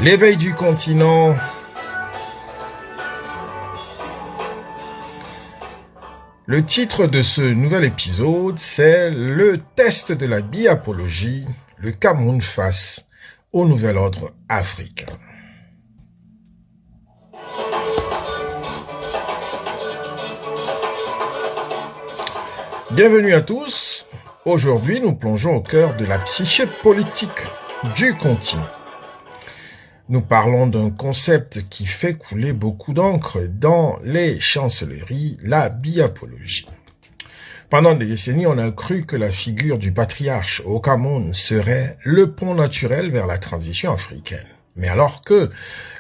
L'éveil du continent. Le titre de ce nouvel épisode, c'est le test de la biapologie, le Cameroun face au nouvel ordre africain. Bienvenue à tous. Aujourd'hui, nous plongeons au cœur de la psyché politique du continent. Nous parlons d'un concept qui fait couler beaucoup d'encre dans les chancelleries, la biapologie. Pendant des décennies, on a cru que la figure du patriarche au Cameroun serait le pont naturel vers la transition africaine. Mais alors que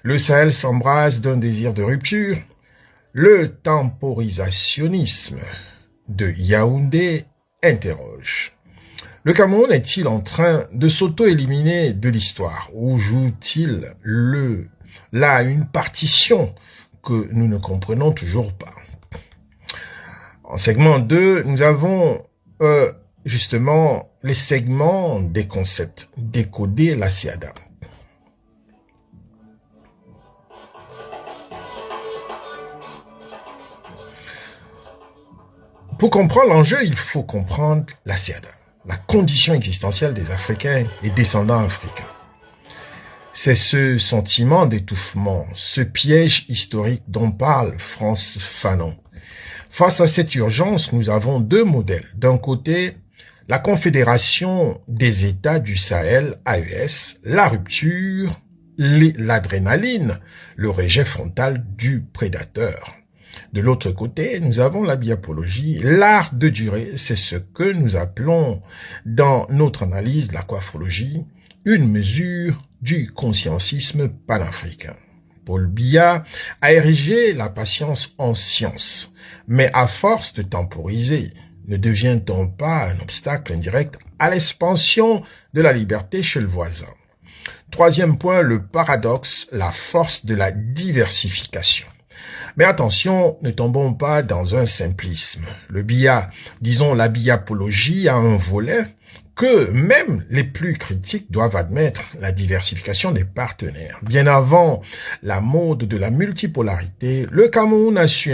le Sahel s'embrase d'un désir de rupture, le temporisationnisme de Yaoundé interroge. Le Cameroun est-il en train de s'auto-éliminer de l'histoire ou joue-t-il là une partition que nous ne comprenons toujours pas? En segment 2, nous avons justement les segments des concepts, décoder la SIADA. Pour comprendre l'enjeu, il faut comprendre la SIADA, la condition existentielle des Africains et descendants africains. C'est ce sentiment d'étouffement, ce piège historique dont parle Frantz Fanon. Face à cette urgence, nous avons deux modèles. D'un côté, la Confédération des États du Sahel, AES, la rupture, l'adrénaline, le rejet frontal du prédateur. De l'autre côté, nous avons la biapologie, l'art de durer, c'est ce que nous appelons dans notre analyse, la coiffologie, une mesure du conscientisme panafricain. Paul Biya a érigé la patience en science, mais à force de temporiser, ne devient-on pas un obstacle indirect à l'expansion de la liberté chez le voisin? Troisième point, le paradoxe, la force de la diversification. Mais attention, ne tombons pas dans un simplisme. Le Biya, disons la biapologie, a un volet que même les plus critiques doivent admettre, la diversification des partenaires. Bien avant la mode de la multipolarité, le Cameroun a su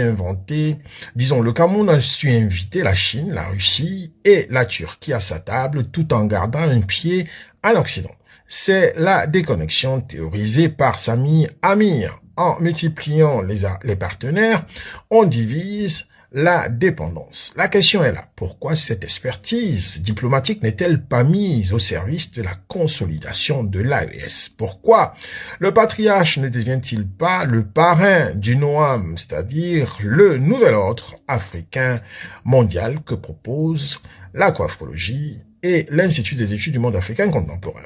inviter la Chine, la Russie et la Turquie à sa table tout en gardant un pied en Occident. C'est la déconnexion théorisée par Sami Amir. En multipliant les partenaires, on divise la dépendance. La question est là. Pourquoi cette expertise diplomatique n'est-elle pas mise au service de la consolidation de l'AES? Pourquoi le patriarche ne devient-il pas le parrain du NOAM, c'est-à-dire le nouvel ordre africain mondial que propose la coiffologie et l'Institut des études du monde africain contemporain?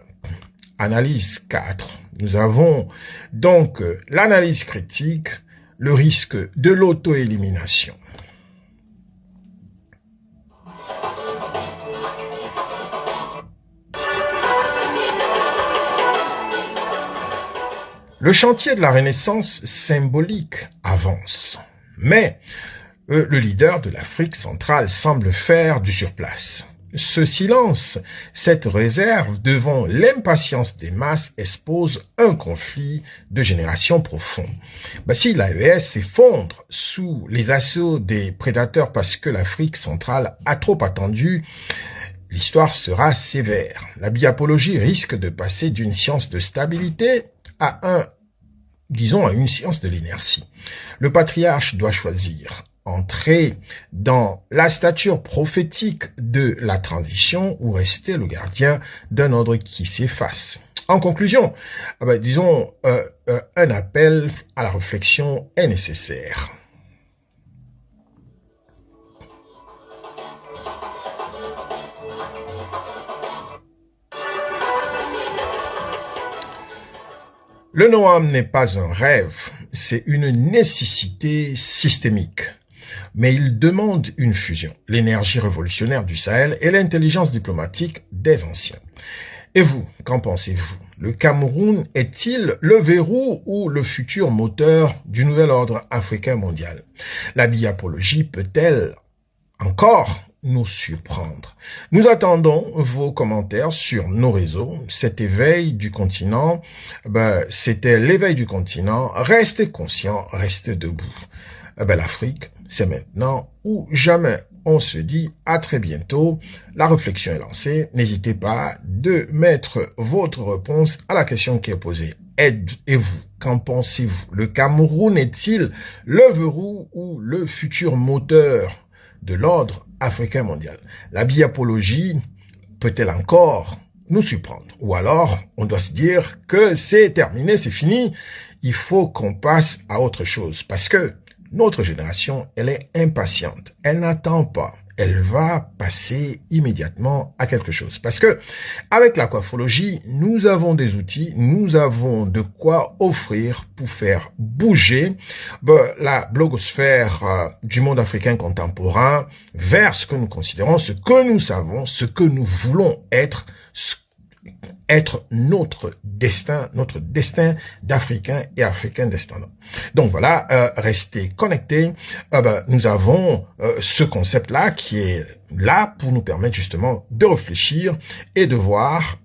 Analyse 4. Nous avons donc l'analyse critique, le risque de l'auto-élimination. Le chantier de la Renaissance symbolique avance, mais le leader de l'Afrique centrale semble faire du surplace. Ce silence, cette réserve devant l'impatience des masses expose un conflit de génération profond. Si l'AES s'effondre sous les assauts des prédateurs parce que l'Afrique centrale a trop attendu, l'histoire sera sévère. La biapologie risque de passer d'une science de stabilité à une science de l'inertie. Le patriarche doit choisir. Entrer dans la stature prophétique de la transition ou rester le gardien d'un ordre qui s'efface. En conclusion, un appel à la réflexion est nécessaire. Le NOAM n'est pas un rêve, c'est une nécessité systémique. Mais il demande une fusion, l'énergie révolutionnaire du Sahel et l'intelligence diplomatique des anciens. Et vous, qu'en pensez-vous? Le Cameroun est-il le verrou ou le futur moteur du nouvel ordre africain mondial? La biapologie peut-elle encore nous surprendre. Nous attendons vos commentaires sur nos réseaux. Cet éveil du continent, c'était l'éveil du continent. Restez conscients, restez debout. L'Afrique, c'est maintenant ou jamais. On se dit à très bientôt. La réflexion est lancée. N'hésitez pas de mettre votre réponse à la question qui est posée. Êtes-vous? Qu'en pensez-vous? Le Cameroun est-il le verrou ou le futur moteur de l'ordre africain mondial? La biapologie peut-elle encore nous surprendre? Ou alors, on doit se dire que c'est terminé, c'est fini. Il faut qu'on passe à autre chose parce que notre génération, elle est impatiente. Elle n'attend pas. Elle va passer immédiatement à quelque chose. Parce que, avec la coiffologie, nous avons des outils, nous avons de quoi offrir pour faire bouger la blogosphère du monde africain contemporain vers ce que nous considérons, ce que nous savons, ce que nous voulons être notre destin d'Africains et Africains descendants. Donc voilà, restez connectés. Nous avons ce concept-là qui est là pour nous permettre justement de réfléchir et de voir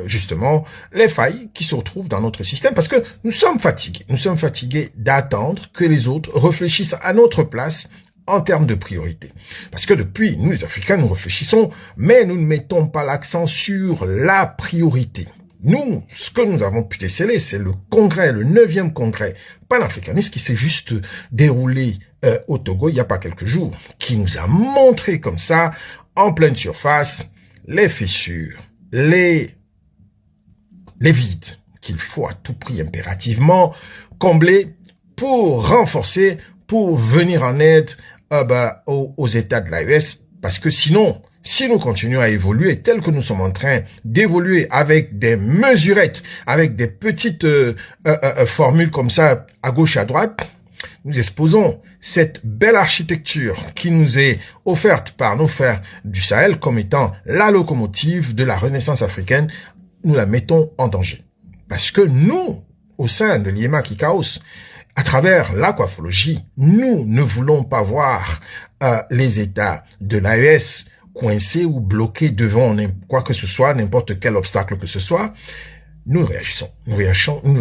justement les failles qui se retrouvent dans notre système parce que nous sommes fatigués. Nous sommes fatigués d'attendre que les autres réfléchissent à notre place en termes de priorité. Parce que depuis, nous les Africains, nous réfléchissons, mais nous ne mettons pas l'accent sur la priorité. Nous, ce que nous avons pu déceler, c'est le congrès, le 9e congrès panafricaniste qui s'est juste déroulé au Togo il n'y a pas quelques jours, qui nous a montré comme ça, en pleine surface, les fissures, les vides qu'il faut à tout prix impérativement combler pour renforcer, pour venir en aide aux États de l'AES, parce que sinon, si nous continuons à évoluer tel que nous sommes en train d'évoluer avec des mesurettes, avec des petites formules comme ça à gauche et à droite, nous exposons cette belle architecture qui nous est offerte par nos frères du Sahel comme étant la locomotive de la Renaissance africaine, nous la mettons en danger. Parce que nous, au sein de l'IEMA Kikaos, à travers l'aquaphologie, nous ne voulons pas voir les États de l'AES coincés ou bloqués devant quoi que ce soit, n'importe quel obstacle que ce soit. Nous réagissons. Nous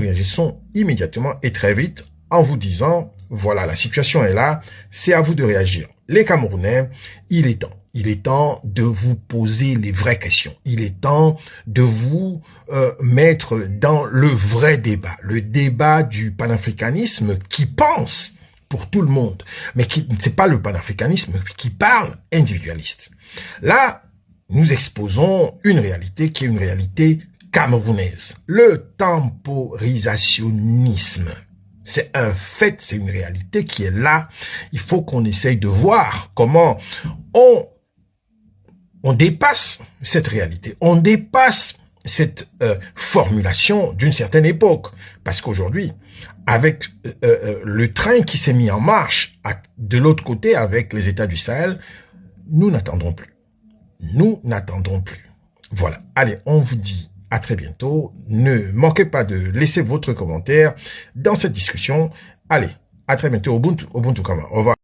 réagissons immédiatement et très vite en vous disant, voilà, la situation est là, c'est à vous de réagir. Les Camerounais, il est temps. Il est temps de vous poser les vraies questions. Il est temps de vous mettre dans le vrai débat. Le débat du panafricanisme qui pense pour tout le monde. Mais qui c'est pas le panafricanisme qui parle individualiste. Là, nous exposons une réalité qui est une réalité camerounaise. Le temporisationnisme. C'est un fait, c'est une réalité qui est là. Il faut qu'on essaye de voir comment on dépasse cette réalité, on dépasse cette formulation d'une certaine époque. Parce qu'aujourd'hui, avec le train qui s'est mis en marche de l'autre côté avec les États du Sahel, nous n'attendrons plus. Nous n'attendrons plus. Voilà. Allez, on vous dit à très bientôt. Ne manquez pas de laisser votre commentaire dans cette discussion. Allez, à très bientôt. Ubuntu Kama. Au revoir.